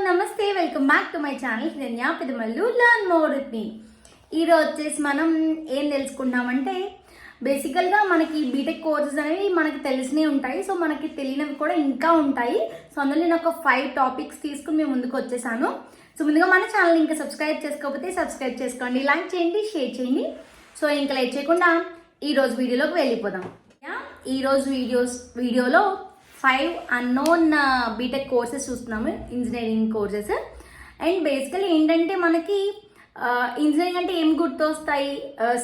నమస్తే, welcome back to my channel హిరణ్య Pedamallu learn more with me. ఈరోజు వచ్చేసి మనం ఏం తెలుసుకుంటామంటే బేసికల్గా మనకి బీటెక్ కోర్సెస్ అనేవి మనకి తెలిసినవి ఉంటాయి. సో మనకి తెలియనివి కూడా ఇంకా ఉంటాయి. సో అందులో నేను ఒక 5 టాపిక్స్ తీసుకుని మేము ముందుకు వచ్చేసాను. సో ముందుగా మన ఛానల్ ఇంకా సబ్స్క్రైబ్ చేసుకోకపోతే సబ్స్క్రైబ్ చేసుకోండి, లైక్ చేయండి, షేర్ చేయండి. సో ఇంకా లేట్ చేయకుండా ఈరోజు వీడియోలోకి వెళ్ళిపోదాం. ఈరోజు వీడియోలో 5 అన్నోన్ బీటెక్ కోర్సెస్ చూస్తున్నాము, ఇంజనీరింగ్ కోర్సెస్. అండ్ బేసికలీ ఏంటంటే మనకి ఇంజనీరింగ్ అంటే ఏం గుర్తొస్తాయి?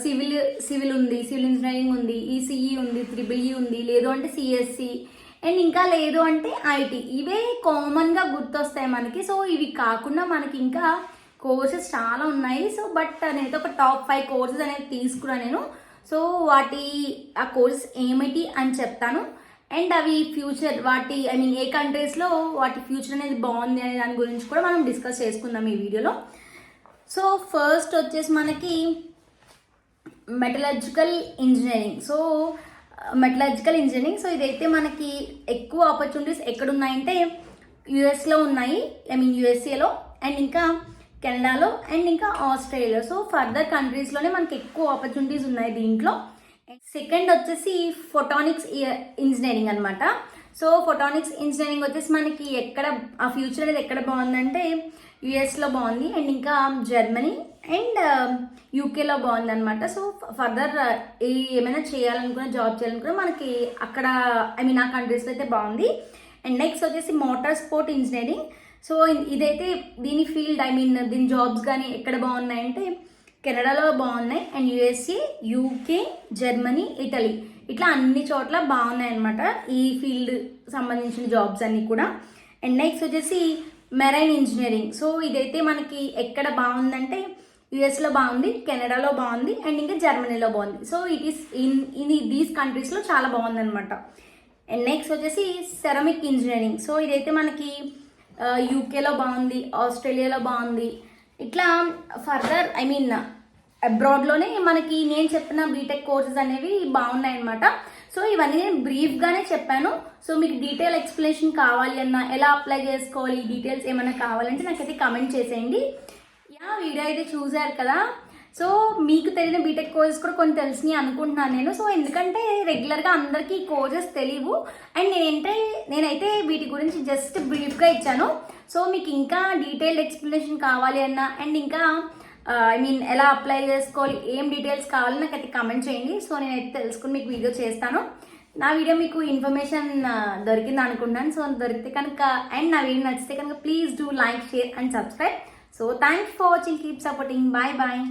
సివిల్ ఉంది, సివిల్ ఇంజనీరింగ్ ఉంది, ఈసీఈ ఉంది, ట్రిపుల్ ఉంది, లేదు అంటే సిఎస్సి, అండ్ ఇంకా లేదు అంటే ఐటీ. ఇవే కామన్గా గుర్తొస్తాయి మనకి. సో ఇవి కాకుండా మనకి ఇంకా కోర్సెస్ చాలా ఉన్నాయి. సో బట్ నేనైతే ఒక టాప్ 5 కోర్సెస్ అనేది తీసుకున్నాను నేను. సో ఆ కోర్సెస్ ఏమిటి అని చెప్తాను. అండ్ అవి ఫ్యూచర్ ఏ కంట్రీస్లో వాటి ఫ్యూచర్ అనేది బాగుంది అనే దాని గురించి కూడా మనం డిస్కస్ చేసుకుందాం ఈ వీడియోలో. సో ఫస్ట్ వచ్చేసి మనకి మెటలర్జికల్ ఇంజనీరింగ్. సో ఇదైతే మనకి ఎక్కువ ఆపర్చునిటీస్ ఎక్కడున్నాయంటే యుఎస్లో ఉన్నాయి, యుఎస్ఏలో, అండ్ ఇంకా కెనడాలో, అండ్ ఇంకా ఆస్ట్రేలియాలో. సో ఫర్దర్ కంట్రీస్లోనే మనకి ఎక్కువ ఆపర్చునిటీస్ ఉన్నాయి దీంట్లో. సెకండ్ వచ్చేసి ఫోటానిక్స్ ఇంజనీరింగ్ అనమాట. సో ఫోటానిక్స్ ఇంజనీరింగ్ వచ్చేసి మనకి ఆ ఫ్యూచర్ అనేది ఎక్కడ బాగుందంటే యుఎస్లో బాగుంది, అండ్ ఇంకా జర్మనీ అండ్ యూకేలో బాగుంది అనమాట. సో ఫర్దర్ ఏమైనా చేయాలనుకున్నా, జాబ్ చేయాలనుకున్నా మనకి అక్కడ ఆ కంట్రీస్లో అయితే బాగుంది. అండ్ నెక్స్ట్ వచ్చేసి మోటార్ స్పోర్ట్ ఇంజనీరింగ్. సో ఇదైతే దీని ఫీల్డ్ దీని జాబ్స్ కానీ ఎక్కడ బాగున్నాయంటే కెనడాలో బాగున్నాయి, and USA, UK, Germany, Italy, ఇట్లా అన్ని చోట్ల బాగున్నాయి అనమాట ఈ ఫీల్డ్ సంబంధించిన జాబ్స్ అన్నీ కూడా. అండ్ నెక్స్ట్ వచ్చేసి మెరైన్ ఇంజనీరింగ్. సో ఇదైతే మనకి ఎక్కడ బాగుందంటే యుఎస్లో బాగుంది, కెనడాలో బాగుంది, అండ్ ఇంకా జర్మనీలో బాగుంది. సో ఇట్ ఈస్ దీస్ కంట్రీస్లో చాలా బాగుంది అనమాట. అండ్ నెక్స్ట్ వచ్చేసి సెరమిక్ ఇంజనీరింగ్. సో ఇదైతే మనకి యూకేలో బాగుంది, ఆస్ట్రేలియాలో బాగుంది. ఇట్లా ఫర్దర్ అబ్రాడ్లోనే మనకి నేను చెప్పిన బీటెక్ కోర్సెస్ అనేవి బాగున్నాయి అనమాట. సో ఇవన్నీ నేను బ్రీఫ్గానే చెప్పాను. సో మీకు డీటెయిల్ ఎక్స్ప్లెనేషన్ కావాలి అన్నా, ఎలా అప్లై చేసుకోవాలి, డీటెయిల్స్ ఏమైనా కావాలంటే నాకైతే కమెంట్ చేసేయండి. వీడియో అయితే చూసారు కదా. సో మీకు తెలియని బీటెక్ కోర్సెస్ కూడా కొన్ని తెలిసినాయి అనుకుంటున్నాను నేను. సో ఎందుకంటే రెగ్యులర్గా అందరికీ కోర్సెస్ తెలియవు, అండ్ నేనైతే వీటి గురించి జస్ట్ బ్రీఫ్గా ఇచ్చాను. సో మీకు ఇంకా డీటెయిల్డ్ ఎక్స్ప్లెనేషన్ కావాలి అన్నా, అండ్ ఇంకా ఎలా అప్లై చేసుకోవాలి, ఏం డీటెయిల్స్ కావాలి నాకైతే కమెంట్ చేయండి. సో నేనైతే తెలుసుకుని మీకు వీడియో చేస్తాను. నా వీడియో మీకు ఇన్ఫర్మేషన్ దొరికింది అనుకుంటున్నాను. సో దొరికితే కనుక, అండ్ నా వీడియో నచ్చితే కనుక please do like, share and subscribe. So thanks for watching. Keep supporting. Bye bye.